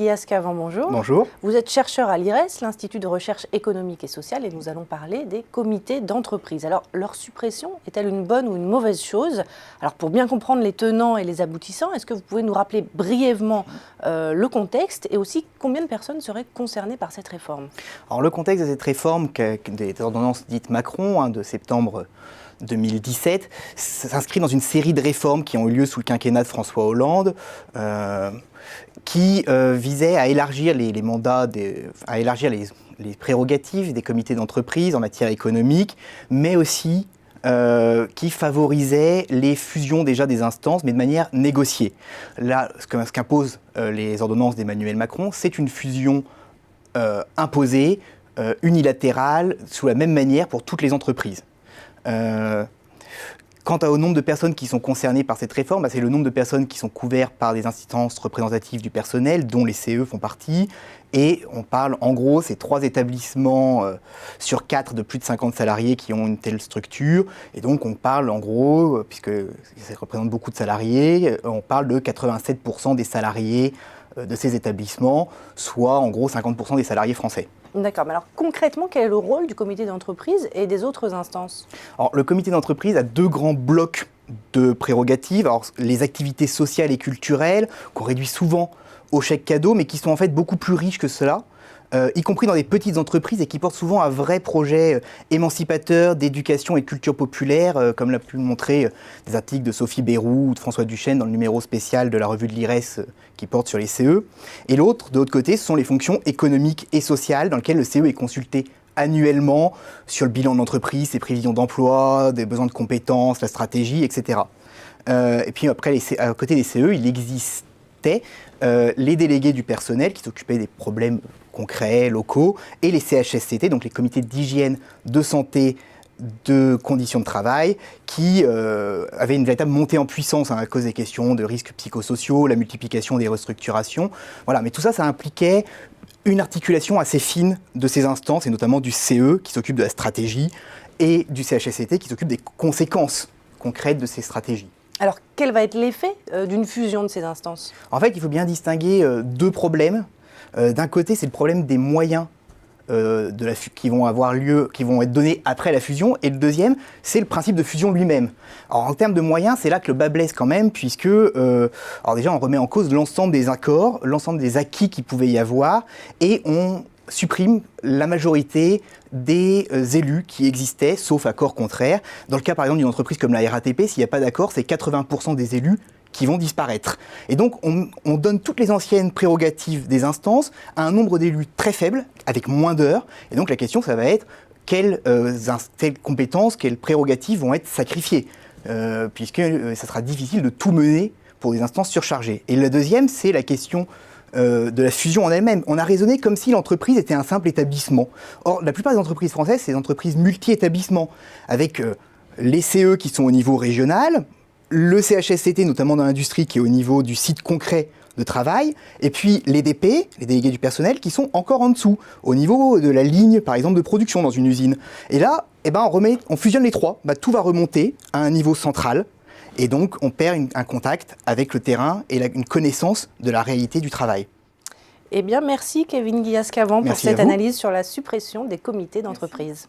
Guillas-Cavant, bonjour. Bonjour. Vous êtes chercheur à l'IRES, l'Institut de recherche économique et sociale, et nous allons parler des comités d'entreprise. Alors, leur suppression est-elle une bonne ou une mauvaise chose? Alors, pour bien comprendre les tenants et les aboutissants, est-ce que vous pouvez nous rappeler brièvement le contexte et aussi combien de personnes seraient concernées par cette réforme? Alors, le contexte de cette réforme, des ordonnances dites Macron, de septembre 2017, s'inscrit dans une série de réformes qui ont eu lieu sous le quinquennat de François Hollande, qui visaient à élargir les mandats, à élargir les prérogatives des comités d'entreprise en matière économique, mais aussi qui favorisait les fusions déjà des instances, mais de manière négociée. Là, ce qu'imposent les ordonnances d'Emmanuel Macron, c'est une fusion imposée, unilatérale, sous la même manière pour toutes les entreprises. Quant au nombre de personnes qui sont concernées par cette réforme, c'est le nombre de personnes qui sont couvertes par des instances représentatives du personnel, dont les CE font partie. Et on parle, en gros, c'est 3 établissements sur 4 de plus de 50 salariés qui ont une telle structure. Et donc, on parle, en gros, puisque ça représente beaucoup de salariés, on parle de 87% des salariés de ces établissements, soit, en gros, 50% des salariés français. D'accord, mais alors concrètement, quel est le rôle du comité d'entreprise et des autres instances? Alors, le comité d'entreprise a 2 grands blocs de prérogatives. Alors, les activités sociales et culturelles, qu'on réduit souvent au chèque cadeau, mais qui sont en fait beaucoup plus riches que cela, y compris dans des petites entreprises et qui portent souvent un vrai projet émancipateur d'éducation et de culture populaire, comme l'a pu montrer des articles de Sophie Bérou ou de François Duchesne dans le numéro spécial de la revue de l'IRES qui porte sur les CE. Et l'autre, de l'autre côté, ce sont les fonctions économiques et sociales dans lesquelles le CE est consulté annuellement sur le bilan de l'entreprise, ses prévisions d'emploi, des besoins de compétences, la stratégie, etc. Et puis après, à côté des CE, il existait les délégués du personnel qui s'occupaient des problèmes concrets, locaux, et les CHSCT, donc les comités d'hygiène, de santé, de conditions de travail, qui avaient une véritable montée en puissance à cause des questions de risques psychosociaux, la multiplication des restructurations. Voilà, mais tout ça, ça impliquait une articulation assez fine de ces instances, et notamment du CE qui s'occupe de la stratégie, et du CHSCT qui s'occupe des conséquences concrètes de ces stratégies. Alors, quel va être l'effet d'une fusion de ces instances? En fait, il faut bien distinguer 2 problèmes. D'un côté, c'est le problème des moyens qui vont avoir lieu, qui vont être donnés après la fusion. Et le deuxième, c'est le principe de fusion lui-même. Alors, en termes de moyens, c'est là que le bas blesse quand même, puisque, alors déjà, on remet en cause l'ensemble des accords, l'ensemble des acquis qu'il pouvait y avoir, et on supprime la majorité des élus qui existaient, sauf accord contraire. Dans le cas, par exemple, d'une entreprise comme la RATP, s'il n'y a pas d'accord, c'est 80% des élus qui vont disparaître. Et donc, on donne toutes les anciennes prérogatives des instances à un nombre d'élus très faible, avec moins d'heures. Et donc, la question, ça va être quelles compétences, quelles prérogatives vont être sacrifiées, puisque ça sera difficile de tout mener pour des instances surchargées. Et la deuxième, c'est la question de la fusion en elle-même. On a raisonné comme si l'entreprise était un simple établissement. Or, la plupart des entreprises françaises, c'est des entreprises multi-établissements, avec les CE qui sont au niveau régional, le CHSCT, notamment dans l'industrie, qui est au niveau du site concret de travail, et puis les DP, les délégués du personnel, qui sont encore en dessous, au niveau de la ligne, par exemple, de production dans une usine. Et là, on fusionne les 3, tout va remonter à un niveau central, et donc on perd un contact avec le terrain et une connaissance de la réalité du travail. Eh bien, merci Kevin Guillas-Cavant pour cette analyse sur la suppression des comités d'entreprise.